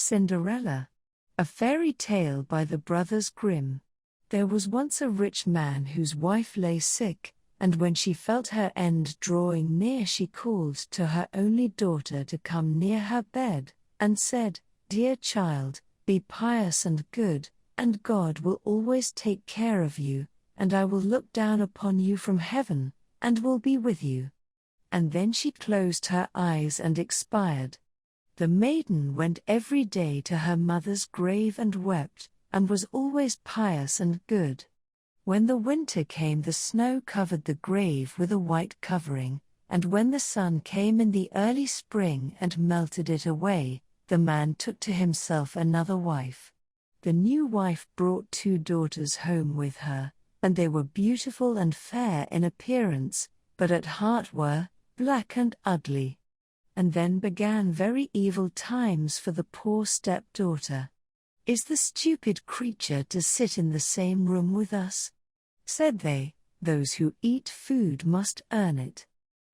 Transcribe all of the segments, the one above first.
Cinderella. A fairy tale by the Brothers Grimm. There was once a rich man whose wife lay sick, and when she felt her end drawing near, she called to her only daughter to come near her bed, and said, "Dear child, be pious and good, and God will always take care of you, and I will look down upon you from heaven, and will be with you." And then she closed her eyes and expired. The maiden went every day to her mother's grave and wept, and was always pious and good. When the winter came, the snow covered the grave with a white covering, and when the sun came in the early spring and melted it away, the man took to himself another wife. The new wife brought 2 daughters home with her, and they were beautiful and fair in appearance, but at heart were black and ugly. And then began very evil times for the poor stepdaughter. "Is the stupid creature to sit in the same room with us?" said they. "Those who eat food must earn it.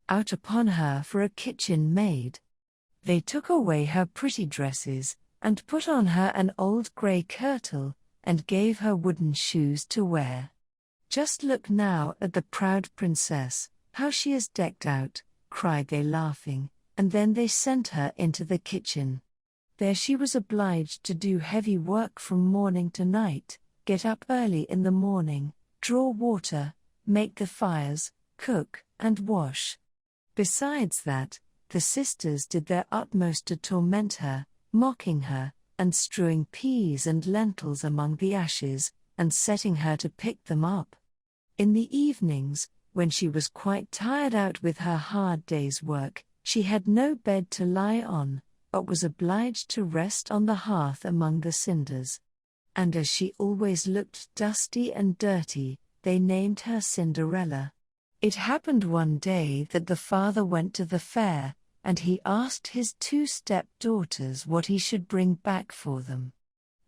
Out upon her for a kitchen maid." They took away her pretty dresses, and put on her an old grey kirtle, and gave her wooden shoes to wear. "Just look now at the proud princess, how she is decked out," cried they, laughing, and then they sent her into the kitchen. There she was obliged to do heavy work from morning to night, get up early in the morning, draw water, make the fires, cook, and wash. Besides that, the sisters did their utmost to torment her, mocking her, and strewing peas and lentils among the ashes, and setting her to pick them up. In the evenings, when she was quite tired out with her hard day's work, she had no bed to lie on, but was obliged to rest on the hearth among the cinders. And as she always looked dusty and dirty, they named her Cinderella. It happened one day that the father went to the fair, and he asked his 2 stepdaughters what he should bring back for them.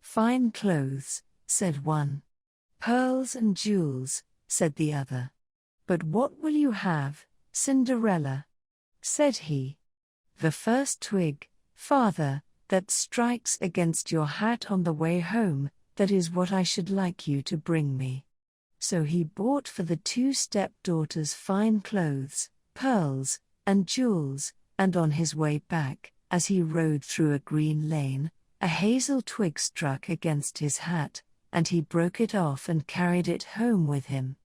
"Fine clothes," said one. "Pearls and jewels," said the other. "But what will you have, Cinderella?" said he. "The first twig, father, that strikes against your hat on the way home, that is what I should like you to bring me." So he bought for the 2 stepdaughters fine clothes, pearls, and jewels, and on his way back, as he rode through a green lane, a hazel twig struck against his hat, and he broke it off and carried it home with him.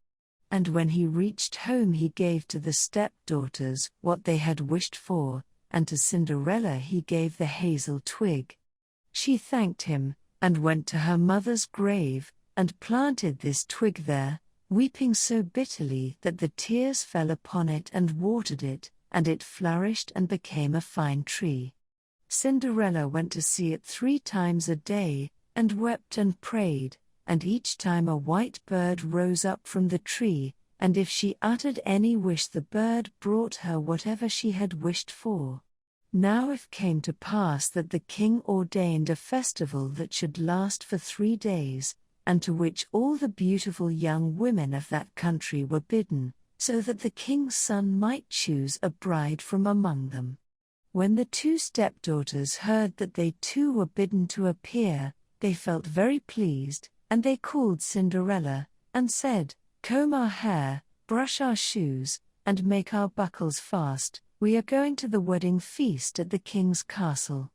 And when he reached home, he gave to the stepdaughters what they had wished for, and to Cinderella he gave the hazel twig. She thanked him, and went to her mother's grave, and planted this twig there, weeping so bitterly that the tears fell upon it and watered it, and it flourished and became a fine tree. Cinderella went to see it 3 times a day, and wept and prayed, and each time a white bird rose up from the tree, and if she uttered any wish, the bird brought her whatever she had wished for. Now it came to pass that the king ordained a festival that should last for 3 days, and to which all the beautiful young women of that country were bidden, so that the king's son might choose a bride from among them. When the 2 stepdaughters heard that they too were bidden to appear, they felt very pleased, and they called Cinderella, and said, "Comb our hair, brush our shoes, and make our buckles fast, we are going to the wedding feast at the king's castle."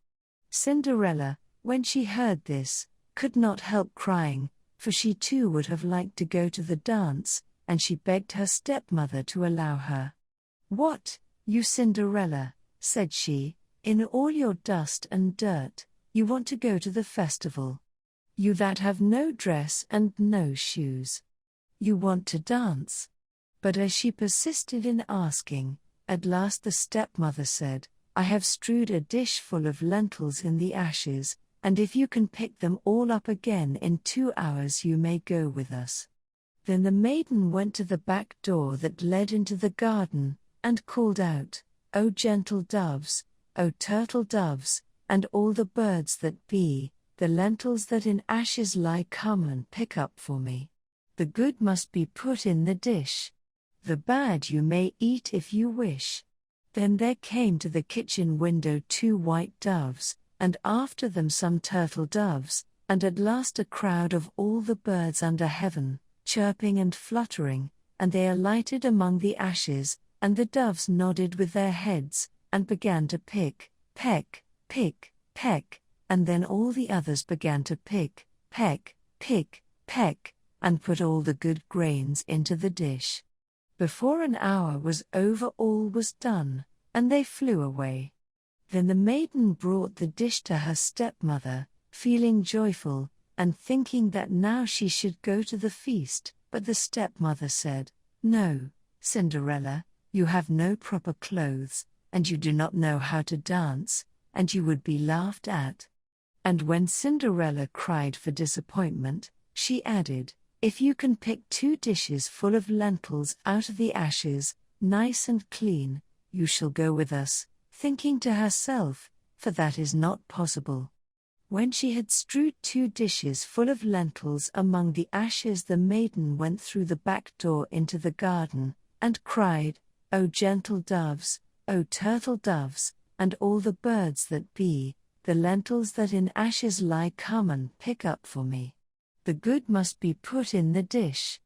Cinderella, when she heard this, could not help crying, for she too would have liked to go to the dance, and she begged her stepmother to allow her. "What, you Cinderella," said she, "in all your dust and dirt, you want to go to the festival? You that have no dress and no shoes. You want to dance?" But as she persisted in asking, at last the stepmother said, "I have strewed a dish full of lentils in the ashes, and if you can pick them all up again in 2 hours, you may go with us." Then the maiden went to the back door that led into the garden, and called out, "O gentle doves, O turtle doves, and all the birds that be, the lentils that in ashes lie, come and pick up for me. The good must be put in the dish. The bad you may eat if you wish." Then there came to the kitchen window 2 white doves, and after them some turtle doves, and at last a crowd of all the birds under heaven, chirping and fluttering, and they alighted among the ashes, and the doves nodded with their heads, and began to pick, peck, pick, peck, and then all the others began to pick, peck, pick, peck, and put all the good grains into the dish. Before an hour was over all was done, and they flew away. Then the maiden brought the dish to her stepmother, feeling joyful, and thinking that now she should go to the feast, but the stepmother said, "No, Cinderella, you have no proper clothes, and you do not know how to dance, and you would be laughed at." And when Cinderella cried for disappointment, she added, "If you can pick 2 dishes full of lentils out of the ashes, nice and clean, you shall go with us," thinking to herself, "For that is not possible." When she had strewed 2 dishes full of lentils among the ashes, the maiden went through the back door into the garden, and cried, "O gentle doves, O turtle doves, and all the birds that be, the lentils that in ashes lie, come and pick up for me. The good must be put in the dish.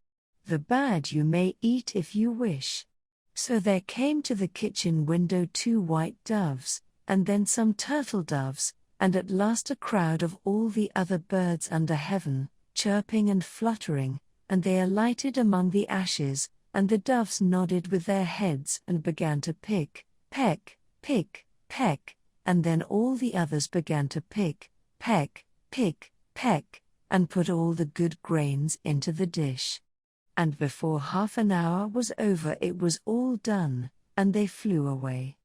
The bad you may eat if you wish." So there came to the kitchen window 2 white doves, and then some turtle doves, and at last a crowd of all the other birds under heaven, chirping and fluttering, and they alighted among the ashes, and the doves nodded with their heads and began to pick, peck, pick, peck, and then all the others began to pick, peck, pick, peck, and put all the good grains into the dish. And before half an hour was over it was all done, and they flew away.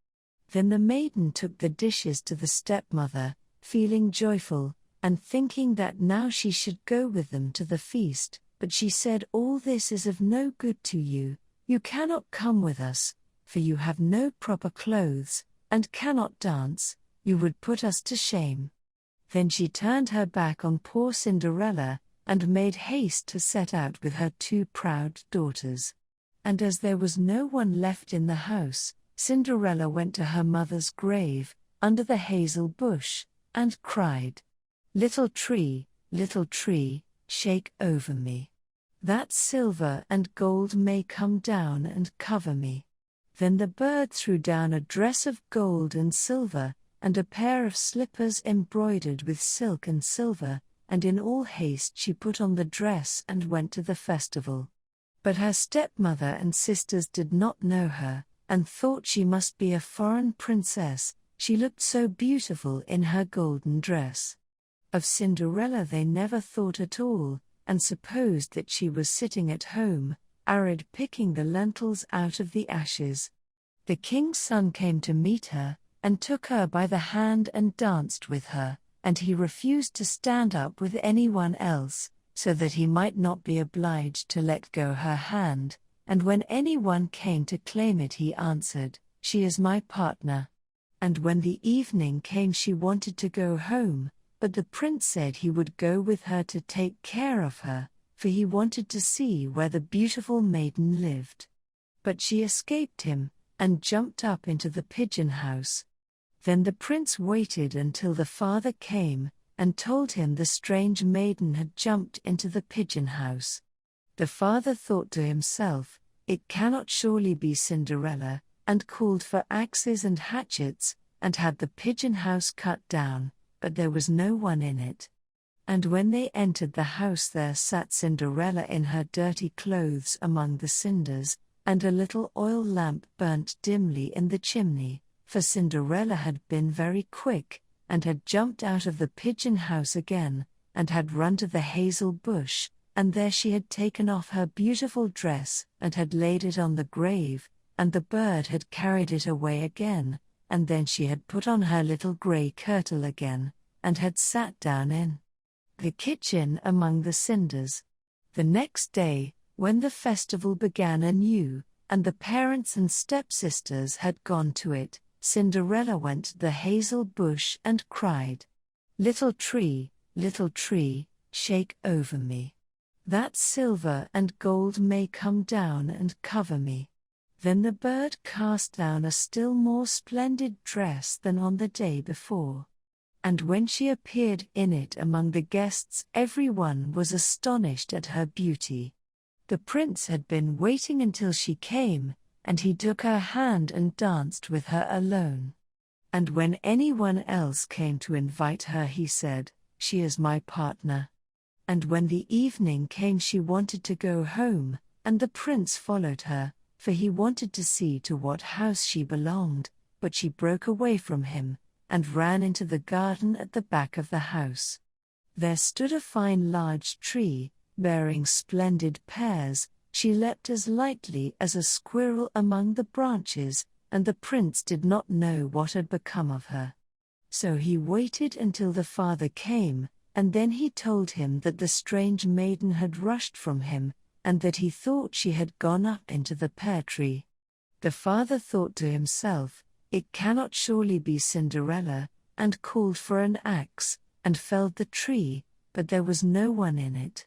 Then the maiden took the dishes to the stepmother, feeling joyful, and thinking that now she should go with them to the feast, but she said, "All this is of no good to you, you cannot come with us, for you have no proper clothes, and cannot dance, you would put us to shame." Then she turned her back on poor Cinderella, and made haste to set out with her 2 proud daughters. And as there was no one left in the house, Cinderella went to her mother's grave, under the hazel bush, and cried, little tree, shake over me. That silver and gold may come down and cover me." Then the bird threw down a dress of gold and silver, and a pair of slippers embroidered with silk and silver, and in all haste she put on the dress and went to the festival. But her stepmother and sisters did not know her, and thought she must be a foreign princess, she looked so beautiful in her golden dress. Of Cinderella they never thought at all, and supposed that she was sitting at home, arid picking the lentils out of the ashes. The king's son came to meet her, and took her by the hand and danced with her, and he refused to stand up with anyone else, so that he might not be obliged to let go her hand, and when anyone came to claim it he answered, "She is my partner." And when the evening came she wanted to go home, but the prince said he would go with her to take care of her, for he wanted to see where the beautiful maiden lived. But she escaped him, and jumped up into the pigeon house. Then the prince waited until the father came, and told him the strange maiden had jumped into the pigeon house. The father thought to himself, "It cannot surely be Cinderella," and called for axes and hatchets, and had the pigeon house cut down, but there was no one in it. And when they entered the house there sat Cinderella in her dirty clothes among the cinders, and a little oil lamp burnt dimly in the chimney, for Cinderella had been very quick, and had jumped out of the pigeon house again, and had run to the hazel bush, and there she had taken off her beautiful dress, and had laid it on the grave, and the bird had carried it away again, and then she had put on her little grey kirtle again, and had sat down in the kitchen among the cinders. The next day, when the festival began anew, and the parents and stepsisters had gone to it, Cinderella went to the hazel bush and cried, little tree, shake over me. That silver and gold may come down and cover me." Then the bird cast down a still more splendid dress than on the day before. And when she appeared in it among the guests, everyone was astonished at her beauty. The prince had been waiting until she came, and he took her hand and danced with her alone. And when anyone else came to invite her, he said, "She is my partner." And when the evening came, she wanted to go home, and the prince followed her, for he wanted to see to what house she belonged, but she broke away from him, and ran into the garden at the back of the house. There stood a fine large tree, bearing splendid pears. She leapt as lightly as a squirrel among the branches, and the prince did not know what had become of her. So he waited until the father came, and then he told him that the strange maiden had rushed from him, and that he thought she had gone up into the pear tree. The father thought to himself, "It cannot surely be Cinderella," and called for an axe, and felled the tree, but there was no one in it.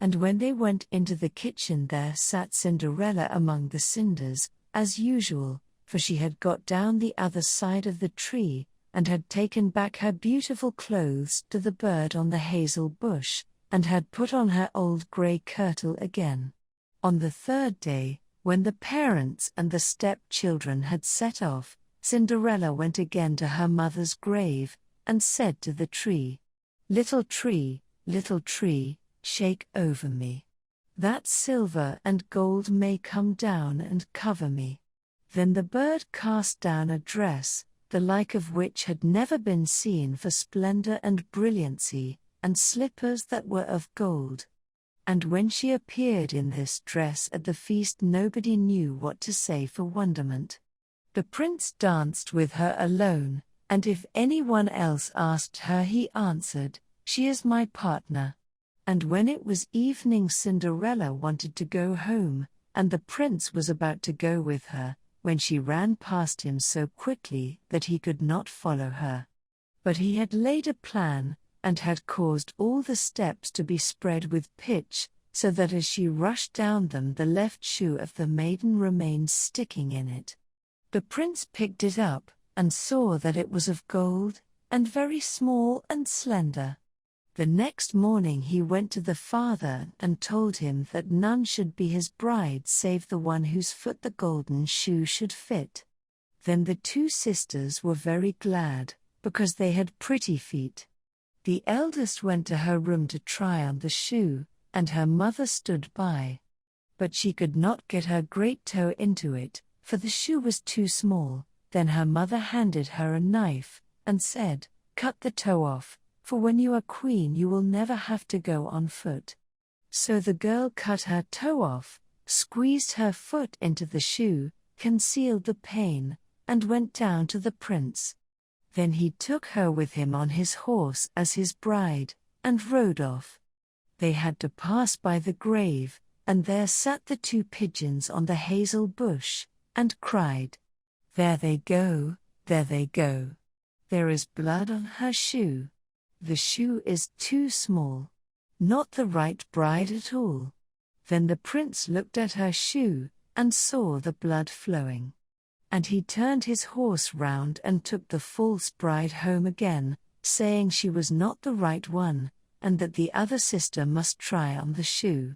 And when they went into the kitchen, there sat Cinderella among the cinders, as usual, for she had got down the other side of the tree, and had taken back her beautiful clothes to the bird on the hazel bush, and had put on her old grey kirtle again. On the third day, when the parents and the step-children had set off, Cinderella went again to her mother's grave, and said to the tree, little tree, shake over me. That silver and gold may come down and cover me." Then the bird cast down a dress, the like of which had never been seen for splendor and brilliancy, and slippers that were of gold. And when she appeared in this dress at the feast, nobody knew what to say for wonderment. The prince danced with her alone, and if anyone else asked her, he answered, "She is my partner." And when it was evening, Cinderella wanted to go home, and the prince was about to go with her, when she ran past him so quickly that he could not follow her. But he had laid a plan, and had caused all the steps to be spread with pitch, so that as she rushed down them, the left shoe of the maiden remained sticking in it. The prince picked it up, and saw that it was of gold, and very small and slender. The next morning he went to the father and told him that none should be his bride save the one whose foot the golden shoe should fit. Then the two sisters were very glad, because they had pretty feet. The eldest went to her room to try on the shoe, and her mother stood by. But she could not get her great toe into it, for the shoe was too small. Then her mother handed her a knife, and said, "Cut the toe off, for when you are queen you will never have to go on foot." So the girl cut her toe off, squeezed her foot into the shoe, concealed the pain, and went down to the prince. Then he took her with him on his horse as his bride, and rode off. They had to pass by the grave, and there sat the two pigeons on the hazel bush, and cried, "There they go, there they go. There is blood on her shoe. The shoe is too small. Not the right bride at all." Then the prince looked at her shoe, and saw the blood flowing. And he turned his horse round and took the false bride home again, saying she was not the right one, and that the other sister must try on the shoe.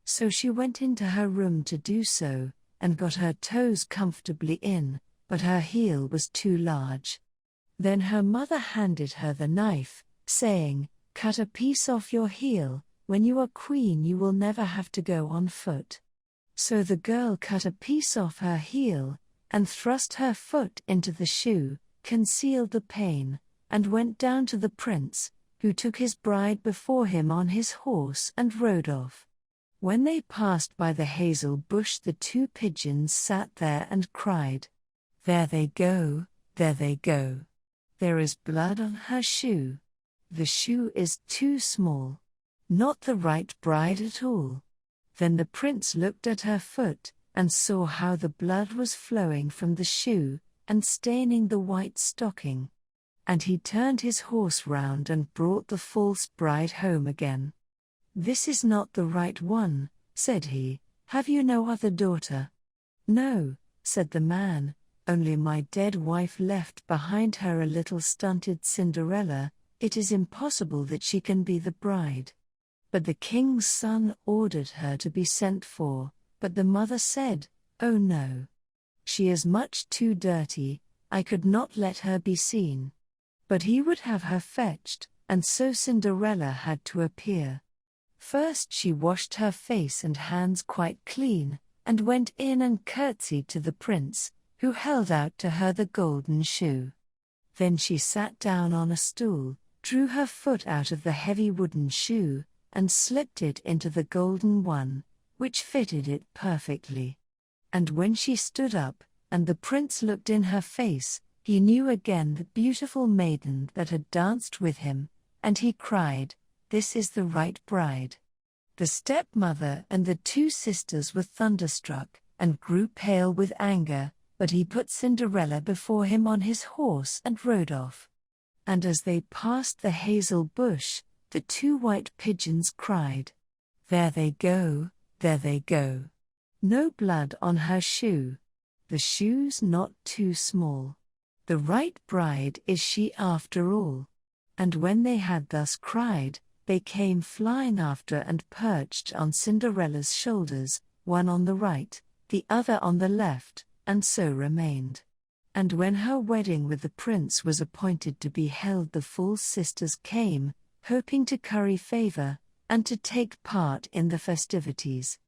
So she went into her room to do so, and got her toes comfortably in, but her heel was too large. Then her mother handed her the knife, saying, "Cut a piece off your heel. When you are queen you will never have to go on foot." So the girl cut a piece off her heel, and thrust her foot into the shoe, concealed the pain, and went down to the prince, who took his bride before him on his horse and rode off. When they passed by the hazel bush, the two pigeons sat there and cried, "There they go, there they go. There is blood on her shoe. The shoe is too small. Not the right bride at all." Then the prince looked at her foot, and saw how the blood was flowing from the shoe, and staining the white stocking. And he turned his horse round and brought the false bride home again. "This is not the right one," said he. "Have you no other daughter?" "No," said the man, Only my dead wife left behind her a little stunted Cinderella. It is impossible that she can be the bride. But the king's son ordered her to be sent for, but the mother said, "Oh no. She is much too dirty, I could not let her be seen." But he would have her fetched, and so Cinderella had to appear. First she washed her face and hands quite clean, and went in and curtsied to the prince, who held out to her the golden shoe. Then she sat down on a stool, drew her foot out of the heavy wooden shoe, and slipped it into the golden one, which fitted it perfectly. And when she stood up, and the prince looked in her face, he knew again the beautiful maiden that had danced with him, and he cried, "This is the right bride." The stepmother and the two sisters were thunderstruck, and grew pale with anger, but he put Cinderella before him on his horse and rode off. And as they passed the hazel bush, the two white pigeons cried, "There they go, there they go. No blood on her shoe. The shoe's not too small. The right bride is she after all." And when they had thus cried, they came flying after and perched on Cinderella's shoulders, one on the right, the other on the left, and so remained. And when her wedding with the prince was appointed to be held, the false sisters came, hoping to curry favor, and to take part in the festivities.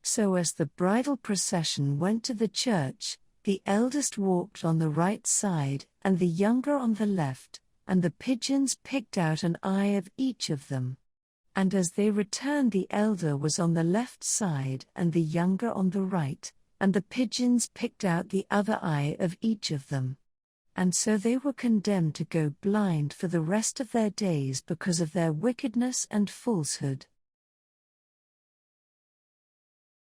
So as the bridal procession went to the church, the eldest walked on the right side and the younger on the left, and the pigeons picked out an eye of each of them. And as they returned, the elder was on the left side and the younger on the right, and the pigeons picked out the other eye of each of them. And so they were condemned to go blind for the rest of their days because of their wickedness and falsehood.